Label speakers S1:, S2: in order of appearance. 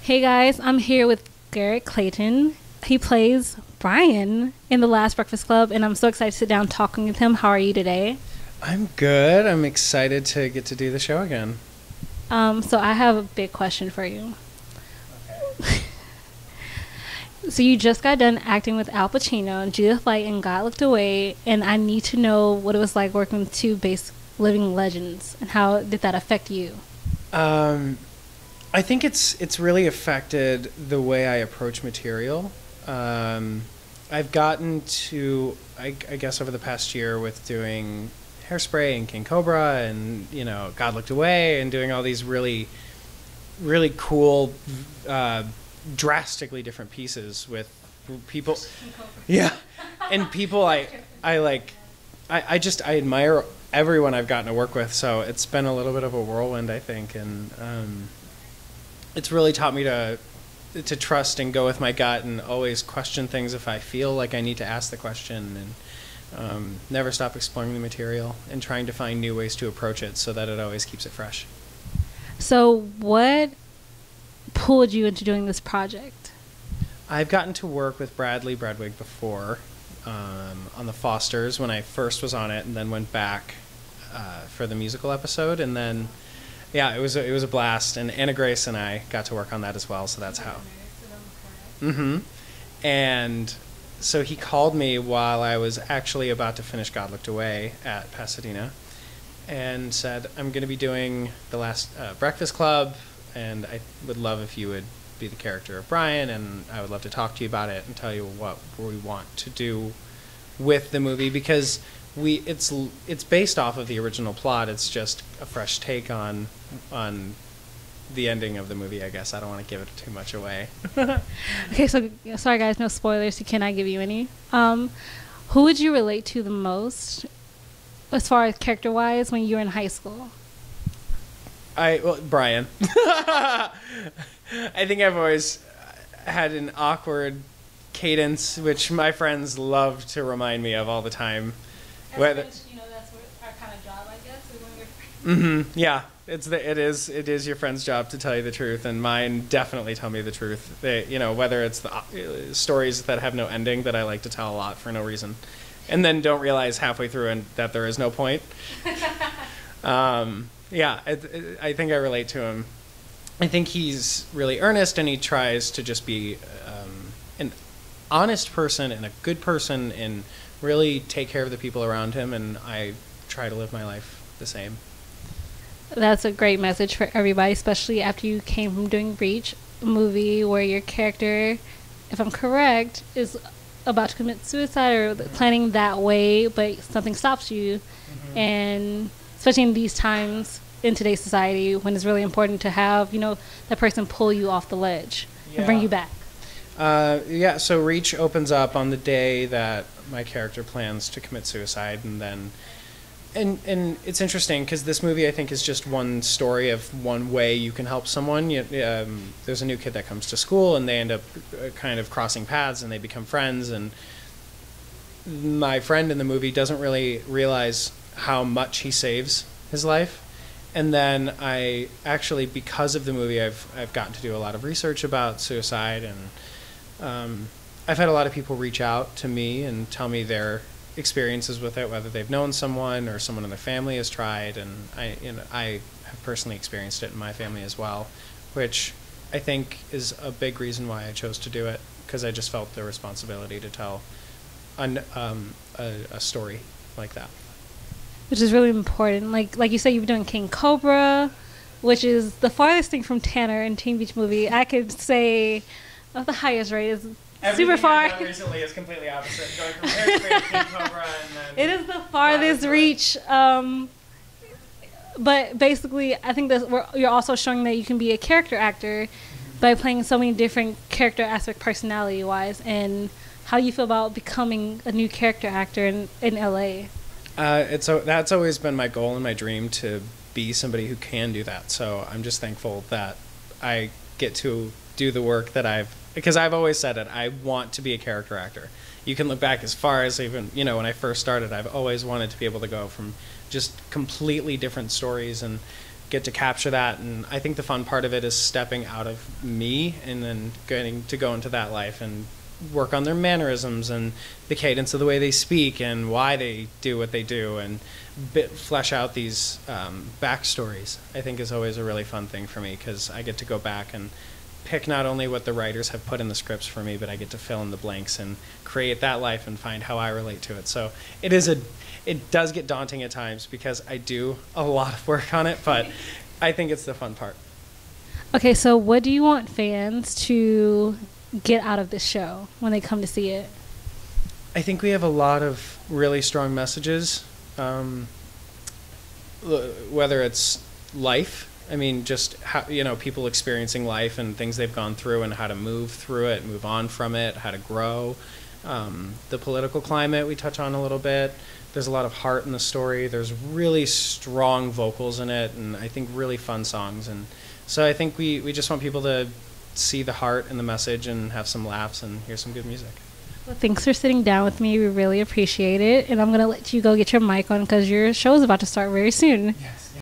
S1: Hey guys, I'm here with Garrett Clayton. He plays Brian in The Last Breakfast Club, and I'm so excited to sit down talking with him. How are you today?
S2: I'm good. I'm excited to get to do the show again.
S1: So I have a big question for you. So you just got done acting with Al Pacino and Judith Light in God Looked Away, and I need to know what it was like working with two living legends, and how did that affect you?
S2: I think it's really affected the way I approach material. I've gotten to, I guess over the past year with doing Hairspray and King Cobra and, God Looked Away and doing all these really, really cool, drastically different pieces with people. Yeah. And people I admire everyone I've gotten to work with. So it's been a little bit of a whirlwind, I think. And, it's really taught me to trust and go with my gut and always question things if I feel like I need to ask the question, and never stop exploring the material and trying to find new ways to approach it so that it always keeps it fresh.
S1: So what pulled you into doing this project?
S2: I've gotten to work with Bradley Bredwig before on The Fosters when I first was on it, and then went back for the musical episode, and then yeah, it was a blast, and Anna Grace and I got to work on that as well, so that's how. Mm-hmm. And so he called me while I was actually about to finish God Looked Away at Pasadena, and said, I'm going to be doing The Last Breakfast Club, and I would love if you would be the character of Brian, and I would love to talk to you about it and tell you what we want to do with the movie, because it's based off of the original plot. It's just a fresh take on the ending of the movie, I guess. I don't want to give it too much away.
S1: Okay, so sorry guys, no spoilers. You cannot give you any. Who would you relate to the most, as far as character-wise, when you were in high school?
S2: Brian. I think I've always had an awkward cadence, which my friends love to remind me of all the time.
S1: That's our kind of job, I guess. Is when you're...
S2: Mm-hmm. Yeah, it is your friend's job to tell you the truth, and mine definitely tell me the truth. Whether it's the stories that have no ending that I like to tell a lot for no reason, and then don't realize halfway through and that there is no point. Yeah, I think I relate to him. I think he's really earnest, and he tries to just be an honest person and a good person, and really take care of the people around him, and I try to live my life the same.
S1: That's a great message for everybody, especially after you came from doing Reach, a movie where your character, if I'm correct, is about to commit suicide or planning that way, but something stops you. Mm-hmm. And especially in these times in today's society, when it's really important to have, that person pull you off the ledge and bring you back.
S2: So Reach opens up on the day that my character plans to commit suicide, and then and it's interesting because this movie, I think, is just one story of one way you can help someone. There's a new kid that comes to school, and they end up kind of crossing paths, and they become friends, and my friend in the movie doesn't really realize how much he saves his life. And then I actually, because of the movie, I've gotten to do a lot of research about suicide, and I've had a lot of people reach out to me and tell me their experiences with it, whether they've known someone or someone in their family has tried, and I have personally experienced it in my family as well, which I think is a big reason why I chose to do it, because I just felt the responsibility to tell a story like that.
S1: Which is really important. Like you said, you've been doing King Cobra, which is the farthest thing from Tanner and Teen Beach Movie. I could say the highest rate is super far.
S2: Everything I've done recently is completely opposite. Going from Hairspray to King Cobra, and then
S1: it is the farthest reach. But basically, I think that you're also showing that you can be a character actor by playing so many different character aspects, personality-wise. And how do you feel about becoming a new character actor in LA?
S2: That's always been my goal and my dream, to be somebody who can do that. So I'm just thankful that I get to do the work that because I've always said it, I want to be a character actor. You can look back as far as even, when I first started, I've always wanted to be able to go from just completely different stories and get to capture that. And I think the fun part of it is stepping out of me and then getting to go into that life and work on their mannerisms and the cadence of the way they speak and why they do what they do, and flesh out these backstories. I think is always a really fun thing for me, because I get to go back and pick not only what the writers have put in the scripts for me, but I get to fill in the blanks and create that life and find how I relate to it. So it does get daunting at times because I do a lot of work on it, but I think it's the fun part.
S1: Okay, so what do you want fans to get out of this show when they come to see it?
S2: I think we have a lot of really strong messages, whether it's life. I mean, just how, people experiencing life and things they've gone through and how to move through it, move on from it, how to grow. The political climate we touch on a little bit. There's a lot of heart in the story. There's really strong vocals in it, and I think really fun songs. And so I think we just want people to see the heart and the message and have some laughs and hear some good music.
S1: Well, thanks for sitting down with me. We really appreciate it. And I'm going to let you go get your mic on because your show is about to start very soon.
S2: Yes.